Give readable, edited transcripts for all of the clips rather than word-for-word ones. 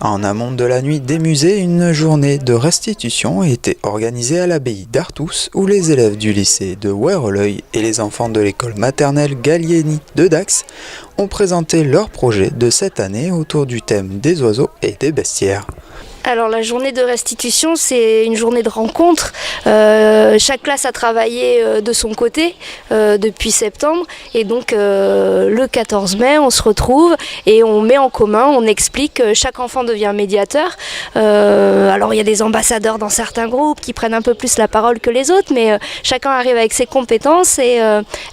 En amont de la nuit des musées, une journée de restitution a été organisée à l'abbaye d'Artus où les élèves du lycée de Weroleuil et les enfants de l'école maternelle Gallieni de Dax ont présenté leur projet de cette année autour du thème des oiseaux et des bestiaires. Alors la journée de restitution, c'est une journée de rencontre. Chaque classe a travaillé de son côté depuis septembre et donc le 14 mai, on se retrouve et on met en commun, on explique, chaque enfant devient médiateur. Alors il y a des ambassadeurs dans certains groupes qui prennent un peu plus la parole que les autres, mais chacun arrive avec ses compétences et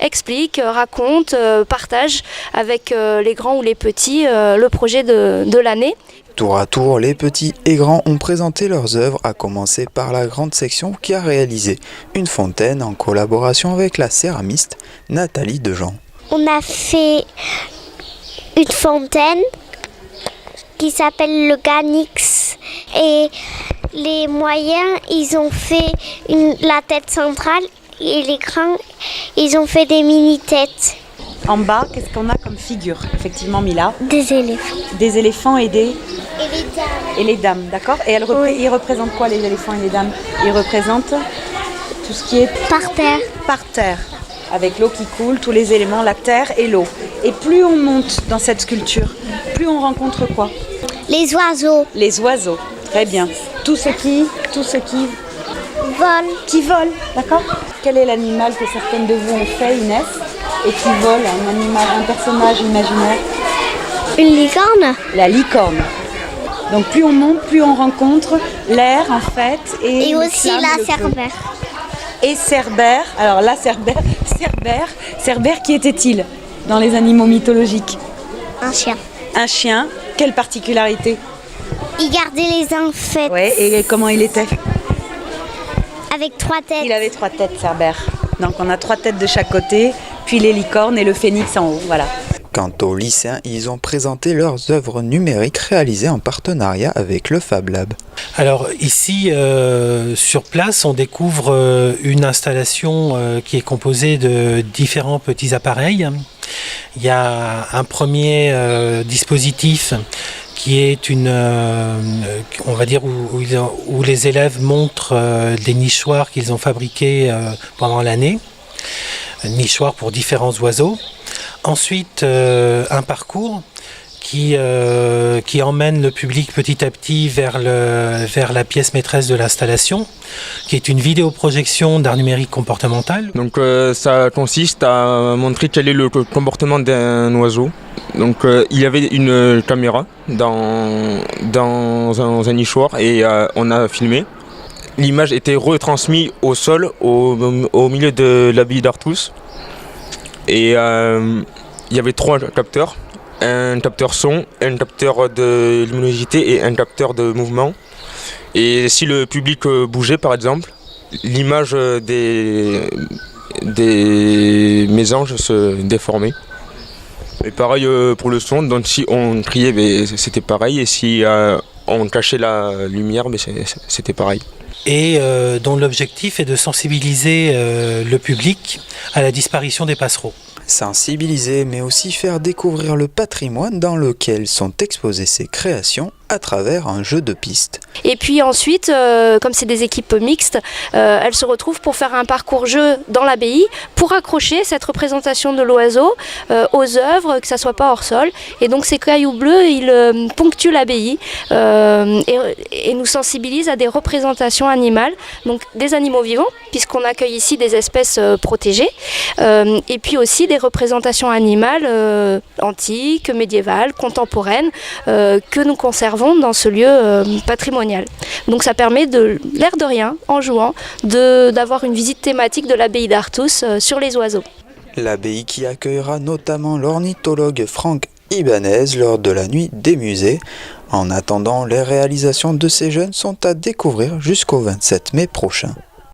explique, raconte, partage avec les grands ou les petits le projet de l'année. Tour à tour, les petits et grands ont présenté leurs œuvres, à commencer par la grande section qui a réalisé une fontaine en collaboration avec la céramiste Nathalie Dejean. On a fait une fontaine qui s'appelle le Ganix et les moyens, ils ont fait la tête centrale et les grands, ils ont fait des mini-têtes. En bas, qu'est-ce qu'on a comme figure, effectivement, Mila? Des éléphants. Des éléphants et des... Et les dames. Et les dames, d'accord? Et ils représentent quoi, les éléphants et les dames? Ils représentent tout ce qui est Par terre. par terre, avec l'eau qui coule, tous les éléments, la terre et l'eau. Et plus on monte dans cette sculpture, plus on rencontre quoi? Les oiseaux. Les oiseaux, très bien. Tout ce qui Volent. d'accord? Quel est l'animal que certaines de vous ont fait, Inès, et qui vole, un animal, un personnage imaginaire? Une licorne. La licorne. Donc plus on monte, plus on rencontre l'air en fait. Et le aussi sable, la le feu. cerbère. Et Cerbère, alors là Cerbère, qui était-il dans les animaux mythologiques? Un chien. Un chien, quelle particularité? Il gardait les infects Ouais, et comment il était? avec 3 têtes. Il avait 3 têtes, Cerbère. Donc on a 3 têtes de chaque côté, puis les licornes et le phénix en haut, voilà. Quant aux lycéens, ils ont présenté leurs œuvres numériques réalisées en partenariat avec le Fab Lab. Alors ici, sur place, on découvre une installation qui est composée de différents petits appareils. Il y a un premier dispositif qui est on va dire où les élèves montrent des nichoirs qu'ils ont fabriqués pendant l'année, nichoirs pour différents oiseaux. Ensuite, un parcours qui emmène le public petit à petit vers la pièce maîtresse de l'installation, qui est une vidéoprojection d'art numérique comportemental. Donc ça consiste à montrer quel est le comportement d'un oiseau. Donc il y avait une caméra dans un nichoir et on a filmé. L'image était retransmise au sol, au milieu de l'abbaye d'Artus. Et il y avait 3 capteurs. Un capteur son, un capteur de luminosité et un capteur de mouvement. Et si le public bougeait par exemple, l'image des mésanges se déformait. Et pareil pour le son, donc si on criait c'était pareil et si on cachait la lumière c'était pareil. Et dont l'objectif est de sensibiliser le public à la disparition des passereaux. Sensibiliser, mais aussi faire découvrir le patrimoine dans lequel sont exposées ces créations à travers un jeu de pistes. Et puis ensuite, comme c'est des équipes mixtes, elles se retrouvent pour faire un parcours jeu dans l'abbaye pour accrocher cette représentation de l'oiseau aux œuvres, que ça soit pas hors sol. Et donc ces cailloux bleus, ils ponctuent l'abbaye et nous sensibilisent à des représentations animales, donc des animaux vivants, puisqu'on accueille ici des espèces protégées, et puis aussi des représentations animales antiques, médiévales, contemporaines, que nous conservons dans ce lieu patrimonial. Donc ça permet l'air de rien, en jouant, d'avoir une visite thématique de l'abbaye d'Artus sur les oiseaux. L'abbaye qui accueillera notamment l'ornithologue Franck Ibanez lors de la nuit des musées. En attendant, les réalisations de ces jeunes sont à découvrir jusqu'au 27 mai prochain.